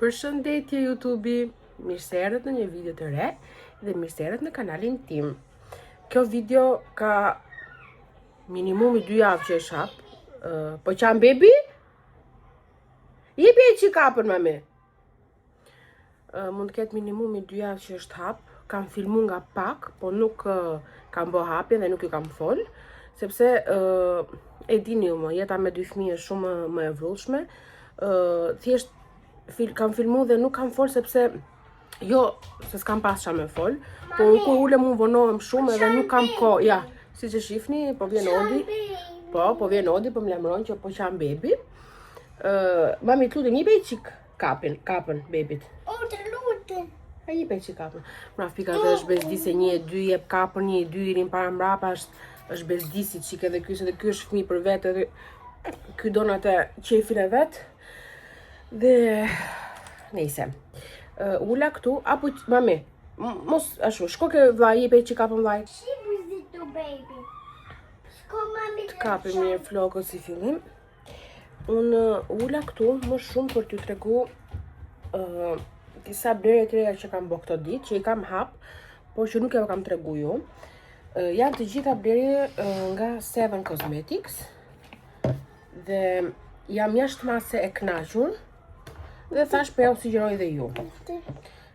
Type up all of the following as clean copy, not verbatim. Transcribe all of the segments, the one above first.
Përshëndetje YouTube-i, mirë se erdhët në një video të re dhe mirë se erdhët në kanalin tim. Kjo video ka minimumi 2 javë që e shap. Po qam bebi? Jepi e që kapën, mami. Mund të ketë minimumi 2 javë që është hap. Kam filmu nga pak, po nuk kam bë hapje dhe nuk ju kam fol. Sepse e dini ju më, jeta me 2 fëmijë është shumë më e vrullshme. Thjesht kam filmu dhe nuk kam fol sepse jo se s'kam pas qa me fol, po unë kur ulem unë vonohem shumë edhe nuk kam kohë. Ja, si që shifni, po vjen Odi. Po vjen Odi, po më lemron që po qam bebi. Mami të lutin, njipej qik kapën bebit. O, të lutin. A njipej qik kapën. Mra fika dhe është bezdi se 1 e 2 jep kapën, 1 e 2 irin para mrapa, është bezdisi qik edhe ky, se dhe ky është fëmijë për vetë edhe ky don atë qefin e vetë. Dhe nejse. Ula këtu, apo mami, mos ashtu, shko ke vaj, jepe që kapën vaj. She was little baby. Shko mami Të kapim mirë flokët si fillim. Unë ula këtu më shumë për t'ju tregu disa blerje të reja që kam bë këto ditë, që i kam hap, por që nuk e kam tregu ju. Janë të gjitha blerje nga 7 Cosmetics dhe jam jashtë mase e kënaqur. Dhe thash për ja u sugjeroj dhe ju.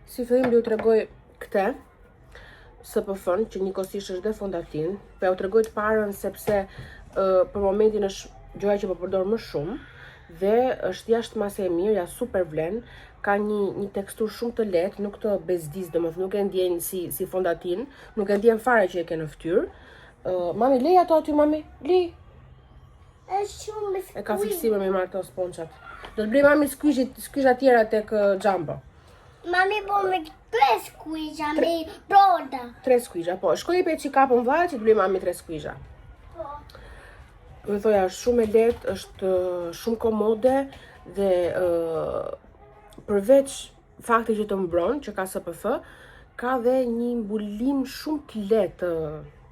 Si fillim do ju tregoj këtë SPF-n që njëkohësisht është dhe fondatin. Për ja u tregoj të parën sepse për momentin është gjoja që po përdor më shumë dhe është jashtë mase e mirë, ja super vlen, ka një teksturë shumë të lehtë, nuk të bezdis, domethënë nuk e ndjen si fondatin, nuk e ndjen fare që e ke në fytyrë. Mami lej ato aty, mami, lej. është shumë E ka fiksime me marrë ato sponçat. Do të blej mami skysha tjera tek Jumbo. Mami po me 3 squisha me broda. 3 skysha, po. Shkoj pe që kapën vaj që të blej mami 3 skysha. Po. Më thoja, është shumë e lehtë, është shumë komode dhe përveç fakti që të mbron, që ka SPF, ka dhe një mbulim shumë të lehtë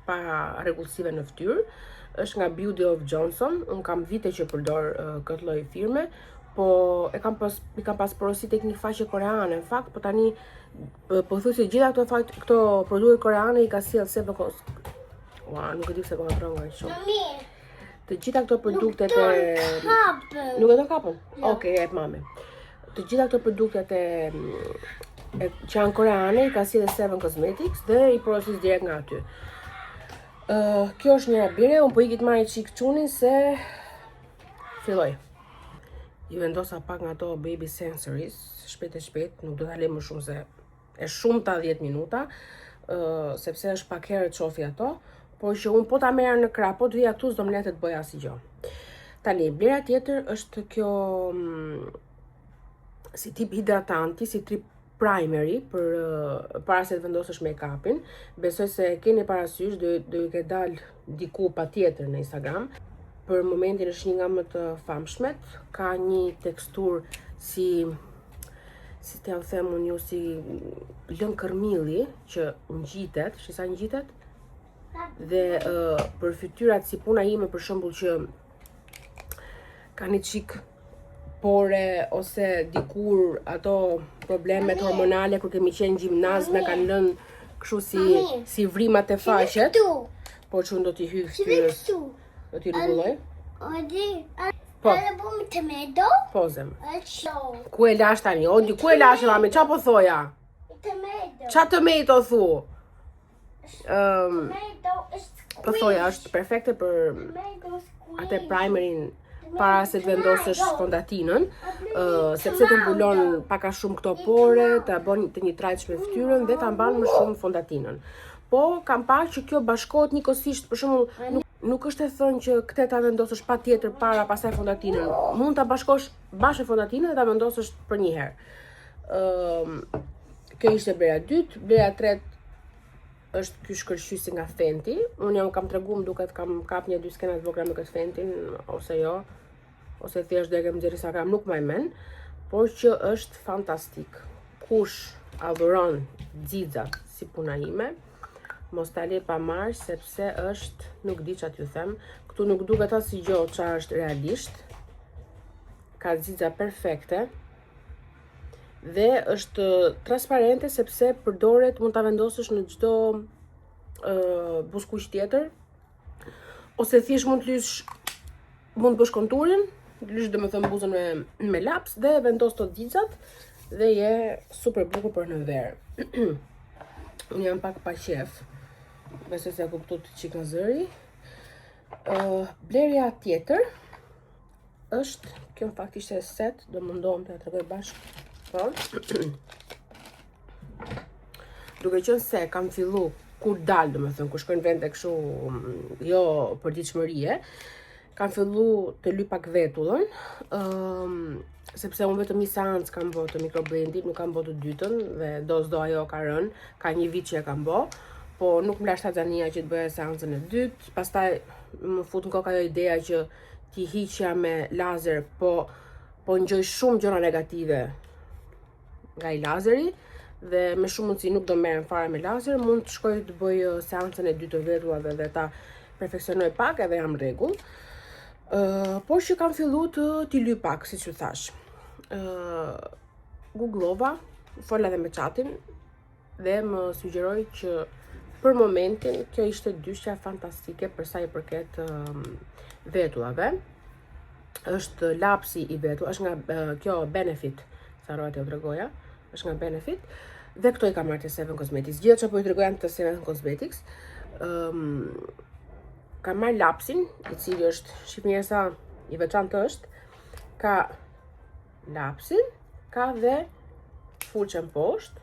pa rregullsive në fytyrë. Është nga Beauty of Johnson, unë kam vite që përdor këtë lloj firme, po i kam pas porosi tek një faqe koreane, në fakt, po tani pothuajse gjitha këto produkte koreane i ka sjell se nuk e di pse po ndronga shumë. Mami. Të gjitha këto produktet Kapën. Nuk e do kapën? Okej, jep mami. Të gjitha këto produktet që janë koreane i ka sjell 7 Cosmetics dhe i porosis direkt nga aty. Kjo është njëra blerje, unë po ikit marrë qik qunin se filloj. Ju vendosa pak nga ato baby sensories, shpejt, nuk do t'a le më shumë se e shumë ta 10 minuta, sepse është pak herë të shofi ato, por që unë po ta merra në krah, po të vija këtu s'do më lehtë të bëj asgjë. Tani, blera tjetër është kjo si tip hidratanti, si tip primary për para se të vendosësh make-upin. Besoj se keni parasysh, do ju ke dal diku patjetër në Instagram. Për momentin është një nga më të famshmet, ka një teksturë si t'ja u them unë ju, si lën kërmilli që ngjitet, shisa ngjitet. Dhe për fytyrat si puna ime për shembull që ka një çik pore ose dikur ato problemet hormonale kur kemi qenë gjimnaz na kanë lënë kështu si vrimat e faqet. Po që do t'i hyj fytyrës. Do t'i rregulloj? Odi. Po. Edhe po me tomato? Po zem. Është. Ku e lash tani? Odi, ku e lash mami? Qa po thoja? Tomato. Qa tomato thu? Tomato është Po thoja, është perfekte për atë primerin para se të vendosësh fondatinën, sepse të mbulon pak a shumë këto pore, të bën të një trajtshme fytyrën dhe ta mban më shumë fondatinën. Po kam parë që kjo bashkohet njëkohësisht, për shembull, nuk është e thënë që këtë ta vendosësh patjetër para pastaj fondatinën. Mund ta bashkosh bashkë fondatinën dhe ta vendosësh për një herë. Kjo ishte blera 2, blera 3 është ky shkëlqyesi nga Fenty. Unë jam kam treguar, më duket kam kap 1-2 skena të vogla me këtë Fentyn, ose jo, ose thjesht do e kem nxjerrë Instagram, nuk më men, por që është fantastik. Kush adhuron xixat si puna ime, mos ta le pa marr sepse është, nuk di ç'a t'ju them, këtu nuk duket asgjë ç'a është realisht. Ka xixa perfekte. dhe është transparente sepse përdoret, mund ta vendosësh në çdo buzëkuq tjetër, ose thjesht mund të bësh konturin, lysh domethënë buzën me laps dhe vendos të dixhat dhe je super bukur për në verë. Unë jam pak pa qef, besoj se e kuptoj çik nga zëri. Blerja tjetër është, kjo në fakt ishte set, do mundohem të tregoj bashkë. Po. Duke qenë se kam fillu kur dal, domethënë kur shkojnë vende kështu jo përditshmërie, kam fillu të lyp pak vetullën, sepse unë vetëm një seancë kam bërë të microblendit, nuk kam bërë të dytën dhe do ajo ka rënë, ka një vit që e kam bërë, po nuk më la shtaxania që të bëja seancën e dytë, pastaj më fut në kokë ajo ideja që ti hiqja me lazer, po ngjoj shumë gjëra negative nga i lazeri dhe me shumë mundësi nuk do merrem fare me lazer, mund të shkoj të bëj seancën e dytë të vetullave dhe ta perfeksionoj pak edhe jam rregull. Por që kam fillu t'i lyp pak, siç u thash. Googlova, fola edhe me chatin dhe më sugjeroi që për momentin kjo ishte dyshja fantastike për sa i përket vetullave. Është lapsi i vetull, është nga kjo Benefit, sa rroja t'ju tregoja, është nga Benefit. Dhe këto i kam marrë te Seven Cosmetics. Gjithë që po i tregoja te Seven Cosmetics. Kam marrë lapsin, i cili është, shqipnija sa i veçantë është, ka lapsin, ka dhe furçën poshtë.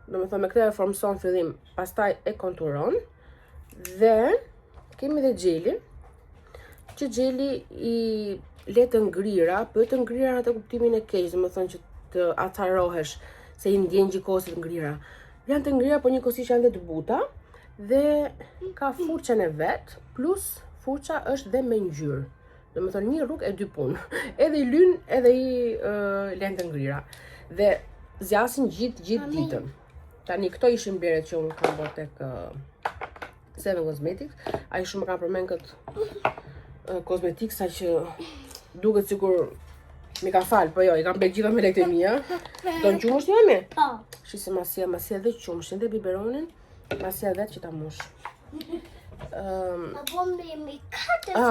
Domethënë me këtë e formson fillim, pastaj e konturon dhe kemi dhe xhelin, që xheli i le të ngrira, po të ngrira në atë kuptimin e keq, domethënë që të acarohesh se i ndjen gjikosit ngrira. Janë të ngrira, po njëkohësisht janë dhe të buta dhe ka furçën e vet, plus furça është dhe me ngjyrë. Domethënë një rrugë e dy punë. Edhe i lyn, edhe i lën të ngrira. Dhe zjasin gjithë ditën. Tani këto ishin bleret që unë kam bërë tek Seven Cosmetics. Ai shumë kam përmend këtë kozmetik sa që duket sikur mi ka fal, po jo, i kam bërë gjitha me lekët e mia. Do në qumësht jemi? Po. Shisi masia dhe qumështin dhe biberonin, masia vetë që ta mush.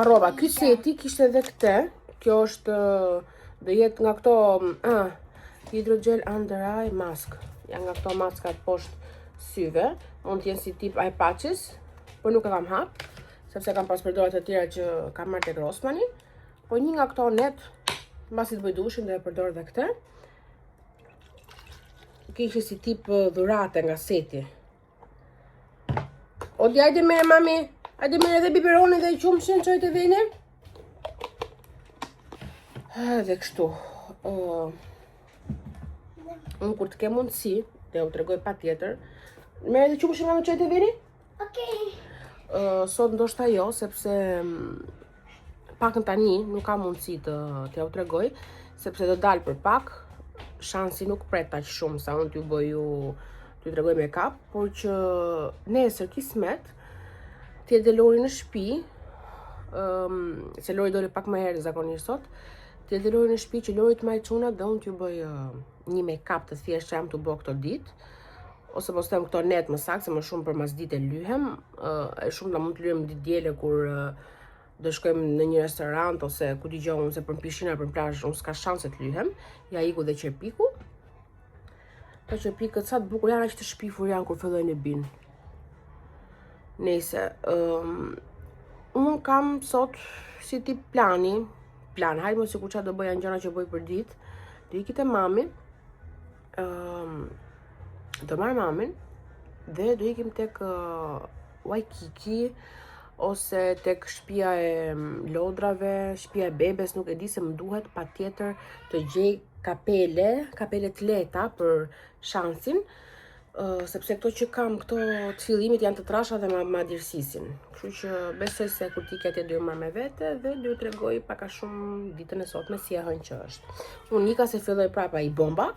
Rroba, ky seti kishte edhe këtë. Kjo është do jetë nga këto Hydrogel Under Eye Mask. Janë nga këto maskat poshtë syve. Mund t'jenë si tip eye patches, por nuk e kam hap, sepse kam pas përdorur të tjera që kam marrë tek Rossmani. Po një nga këto net, mbasi të bëj dushin dhe e përdor edhe këtë. Kishte si tip dhurate nga seti. Odi, hajde me mami, hajde me edhe biberonin dhe qumshin, çoj të vini. Dhe kështu. Unë kur të kem mundësi, dhe u tregoj patjetër, merr edhe qumshin nga çoj të vini? Okej. Sot ndoshta jo, sepse pakën tani nuk kam mundësi të t'ja u tregoj, sepse do dal për pak, shansi nuk pret aq shumë sa unë t'ju tregoj me kap, por që nesër kismet, t'jetë Lori në shtëpi, se Lori doli pak më herë zakonisht sot, t'jetë Lori në shtëpi që Lori të marrë çunat dhe unë t'ju bëj një make-up të thjeshtë që jam t'u bë këto ditë, ose po them këto net më saktë, se më shumë për mas ditë lyhem, e shumë na mund të lyhem ditë diele kur do shkojmë në një restorant ose ku dëgjojmë se për pishinë apo për plazh, unë s'ka shanse të lyhem, ja iku dhe qerpiku. Ka qerpikët sa të bukur janë, aq të shpifur janë kur fillojnë të binë. Nëse unë kam sot si tip plan, hajde mos sikur çfarë do bëja në gjëra që bëj për ditë, do iki te mami, do marr mamin dhe do ikim tek Waikiki ose tek shtëpia e lodrave, shtëpia e bebes, nuk e di, se më duhet patjetër të gjej kapele të lehta për shansin, sepse këto që kam këto të fillimit janë të trasha dhe ma dirësisin. Kështu që besoj se kur ti ke do marr me vete dhe do t'ju tregoj pak a shumë ditën e sotme si e hënë që është. Unë nika se filloj prapa i bomba,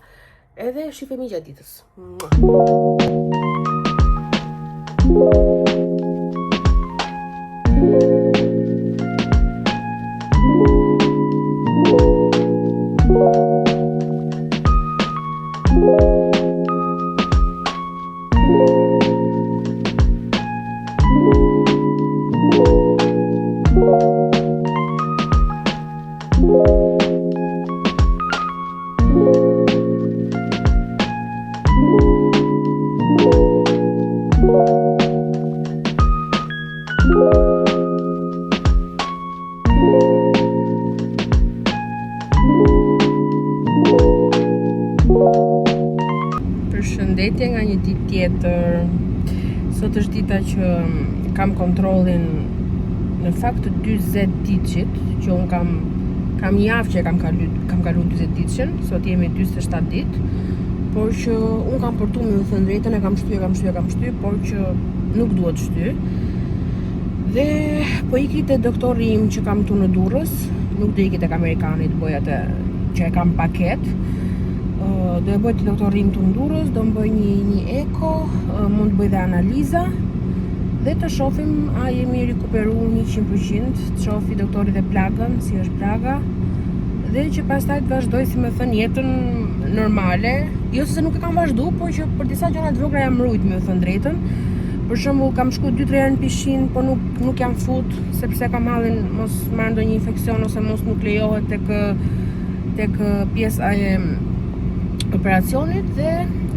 edhe shifemi gjatë ditës. Përshëndetje nga një ditë tjetër. Sot është dita që kam kontrollin në fakt të 40 ditëqit, që unë kam një javë që kam kalu 40 ditëshin, sot jemi 47 ditë, por që unë kam përtu me thënë drejtën, e kam shty, por që nuk duhet shty. Dhe po iki te doktori im që kam tu në Durrës, nuk do iki tek amerikani të bëj atë që e kam paket. Do e bëj te doktori im tu në Durrës, do më bëj një eko, mund të bëj dhe analiza dhe të shohim a jemi rikuperu 100%, të shohi doktori dhe plagën, si është plaga, dhe që pastaj të vazhdoj si më thënë jetën normale, jo se nuk e kam vazhdu, por që për disa gjëra të vogla jam rujt me thënë drejtën. Për shembull kam shku 2-3 herë në pishinë, po nuk jam fut sepse kam hallin mos marr ndonjë infeksion ose mos nuk lejohet tek pjesa e operacionit dhe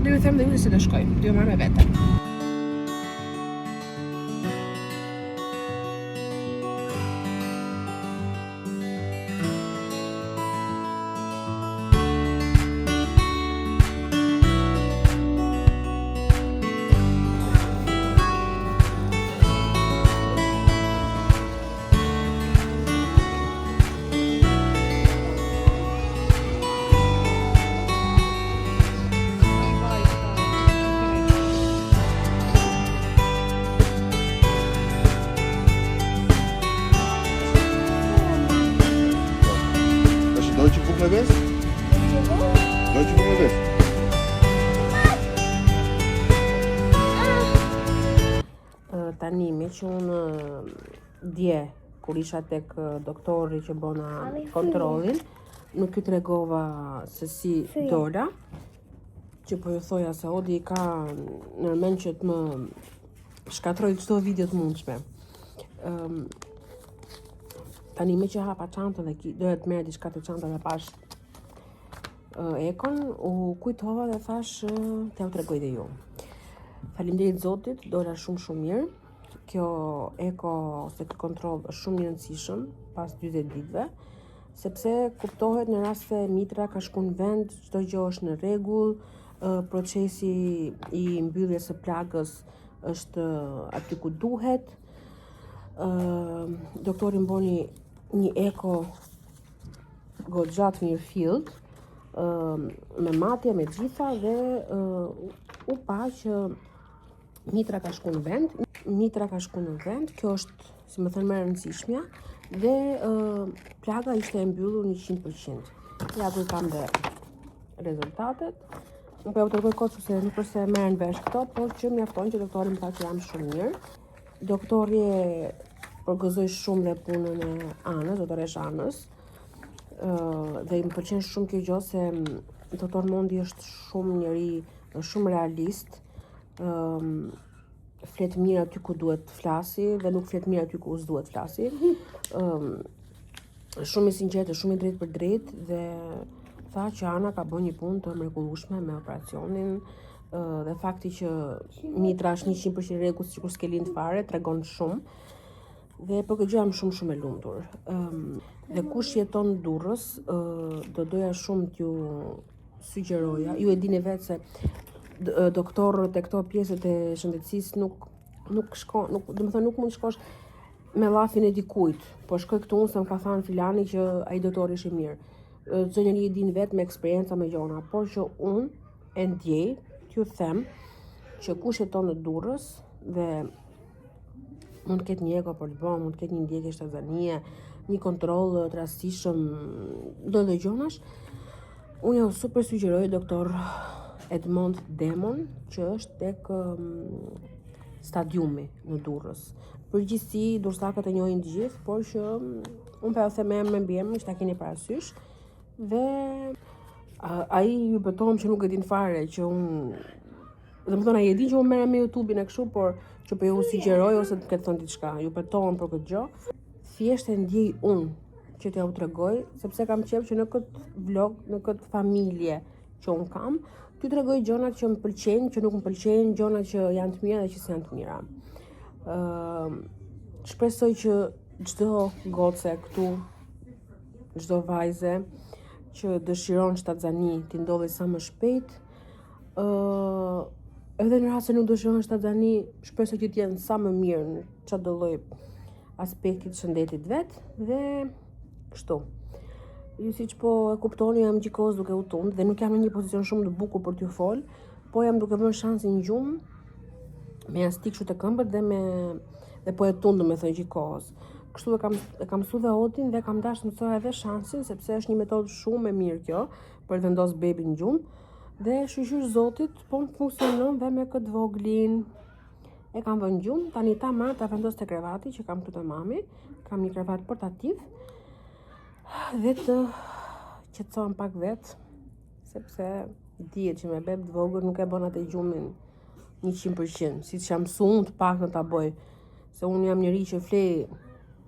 do ju them dhe ju se do shkoj. Do ju marr me vete. Deutsche Buchner West? Deutsche Buchner West. Tani me që unë dje kur isha tek doktori që bona kontrollin, nuk ju tregova se si dola, që po ju thoja se Odi ka nërmen që të më shkatroj çdo video të mundshme. Tani me që hapa çantën dhe doja të merr diçka të çanta dhe pash ekon, u kujtova dhe thash t'ja u tregoj dhe ju. Faleminderit Zotit, dola shumë mirë. Kjo eko ose ky kontroll është shumë i rëndësishëm pas 40 ditëve, sepse kuptohet në rast se mitra ka shku në vend, çdo gjë është në rregull, procesi i mbylljes së plagës është aty ku duhet. Doktori më boni një eko goxhat mirëfillt, me matje, me gjitha dhe u pa që mitra ka shku në vend, kjo është, si më thënë, më e rëndësishmja, dhe plaga ishte e mbyllur 100%. Ja ku kam dhe rezultatet. Unë po ja u tregoj kot se nuk është se merren vesh këto, por që mjafton që doktori më tha që jam shumë mirë. Doktori e përgëzoi shumë dhe punën e Anës, doktoresh Anës. Dhe më pëlqen shumë kjo gjë se doktor Mondi është shumë njeri, shumë realist. Flet mirë aty ku duhet të flasi dhe nuk flet mirë aty ku s'duhet të flasi. Shumë i sinqertë, shumë i drejtë për drejtë dhe tha që Ana ka bërë një punë të mrekullueshme me operacionin dhe fakti që mitra është 100% rregull sikur s'ke lind fare tregon shumë. Dhe për këtë gjë jam shumë e lumtur. Dhe kush jeton në Durrës, do doja shumë t'ju sugjeroja. Ju e dini vetë se doktorët e këto pjesët e shëndetësisë nuk mund shkosh me llafin e dikujt, po shkoj këtu unë se më ka thënë filani që ai doktori është i mirë. Çdo njeri e din vetë me eksperjenca me gjona, por që unë e ndjej, t'ju them që kush jeton në Durrës dhe mund të ketë një eko për të bërë, mund të ketë një ndjekje shtazanie, një kontroll të rastishëm, do gjonash, unë ja super sugjeroj doktor Edmond Demon, që është tek stadiumi në Durrës. Përgjithësi, durrësakët e njohin të gjithë, por që unë pa u them me mbiemrin, që ta keni parasysh, dhe ai ju betohem që nuk e din fare që unë, dhe më thonë, ai e din që unë merrem me YouTube-in e kështu, por që po ju sugjeroj ose të ketë thënë diçka, ju betohem për këtë gjë. Thjesht e ndjej unë që t'ja u tregoj, sepse kam qejf që në këtë vlog, në këtë familje që unë kam, t'ju tregoj gjonat që më pëlqejnë, që nuk më pëlqejnë, gjonat që janë të mira dhe që s'janë të mira. Shpresoj që çdo goce këtu, çdo vajze që dëshiron shtatzani t'i ndodhi sa më shpejt, Edhe në rast se nuk dëshiron shtazani, shpresoj që t'jenë sa më mirë në çdo lloj aspekti të shëndetit vet dhe kështu. Ju siç po e kuptoni, jam gjikoz duke u tund dhe nuk jam në një pozicion shumë të bukur për t'ju fol, po jam duke vënë shansin gjumë me astik kështu të këmbët dhe po e tundëm me thënë gjikoz. Kështu e kam mësuar dhe Odin dhe kam dashur të mësoj edhe shansin sepse është një metodë shumë e mirë kjo për të vendosur bebin në gjumë. Dhe shqyr Zotit, po më funksionon dhe me këtë voglin. E kam vënë gjumë, tani ta vendos te krevati që kam këtu te mami. Kam një krevat portativ. Dhe të qetësohem pak vetë, sepse dihet që me beb të vogël nuk e bën atë gjumin 100%, siç jam mësuar të paktën ta bëj. Se unë jam njëri që flej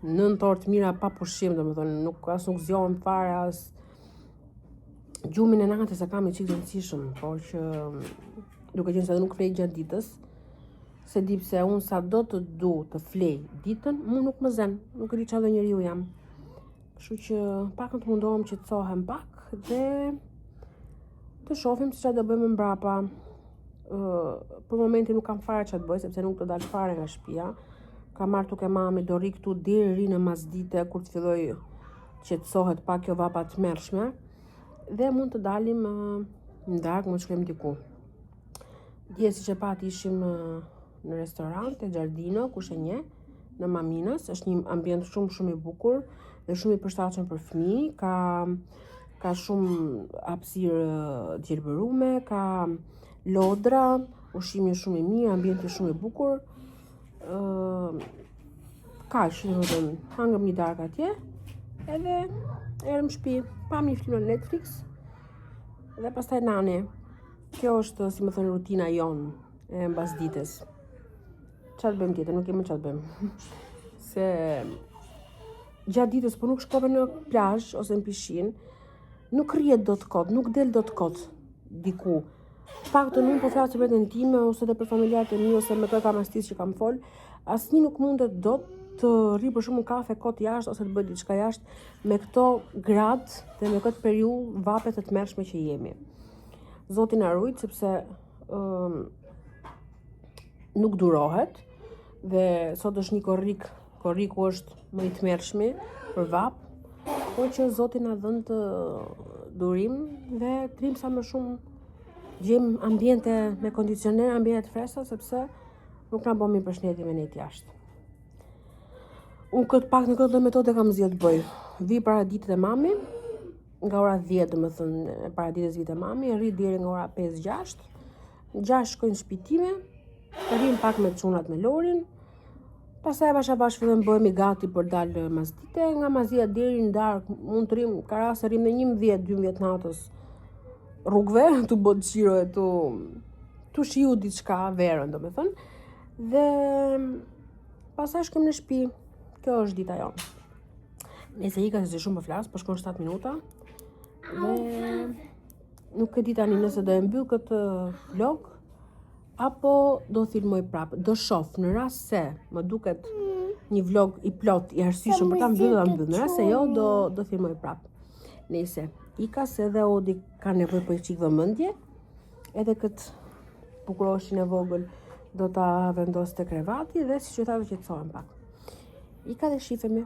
9 orë të mira pa pushim, domethënë nuk zgjohem fare as gjumin e natës e kam i qikë rëndësishëm, por që duke qenë se edhe nuk flej gjatë ditës, se di pse unë sa do të du të flej ditën, mu nuk më zen, nuk e di çfarë njeriu jam. Kështu që pakën të mundohem që të cohem pak dhe të shohim se çfarë do bëjmë mbrapa. Për momentin nuk kam fare çfarë të bëj sepse nuk do dal fare nga shtëpia. Kam marrë tuk e mami do rri këtu deri në masdite kur të filloj që të cohet pak kjo vapa të mërshme. Dhe mund të dalim në darkë, mund të shkojmë diku. Dje siç e pat ishim në restorant te Giardino, kush e njeh, në Maminas, është një ambient shumë i bukur dhe shumë i përshtatshëm për fëmijë, ka shumë hapësirë gjelbërume, ka lodra, ushqimi shumë i mirë, ambienti shumë i bukur. Kaq, domethënë, hangëm një darkë atje, edhe erëm shtëpi, pam një film në Netflix dhe pastaj nane. Kjo është, si më thënë, rutina jonë e mbasdites. Çfarë bëjmë tjetër? Nuk kemi çfarë bëjmë. Se gjatë ditës po nuk shkove në plazh ose në pishinë, nuk rrihet dot kot, nuk del dot kot diku. Paktën unë po flas për veten time ose edhe për familjarët e mi ose me këta mastis që kam fol, asnjë nuk mundet dot të rri për shumë kafe kot jashtë ose të bëj diçka jashtë me këto gradë dhe me këtë periudhë vape të tmerrshme që jemi. Zoti na ruaj sepse nuk durohet dhe sot është një korrik. Korriku është më i tmerrshmi për vap, por që Zoti na dhën të durim dhe trim sa më shumë gjejmë ambiente me kondicioner, ambiente të freskëta sepse nuk na bën mirë përshëndetje me net jashtë. Unë këtë pak në këtë metodë kam zgjedhur të bëj. Vi para ditës e mami, nga ora 10, domethënë para ditës vite mami, rri deri nga ora 5-6. 6 shkojnë në shtëpi time, rrim pak me çunat me Lorin. Pastaj bashkë fillojmë bëhemi gati për dalë masdite, nga masdita deri në darkë mund të rrim, ka raste rrim në 11-12 natës rrugëve, tu bë xhiro e tu shiu diçka verën, domethënë. Dhe pastaj shkojmë në shtëpi. Kjo është dita jonë. Nëse ika se shumë më flas, po shkon 7 minuta. Dhe nuk e di tani nëse do e mbyll këtë vlog apo do filmoj prapë. Do shoh në rast se më duket një vlog i plot i arsyeshëm për ta mbyllur, në rast se jo do filmoj prapë. Nëse ika se edhe Odi ka nevojë për çik vëmendje, edhe këtë bukuroshin e vogël do ta vendos te krevati dhe siç e thash qetësohem pak. Ika dhe shifemi.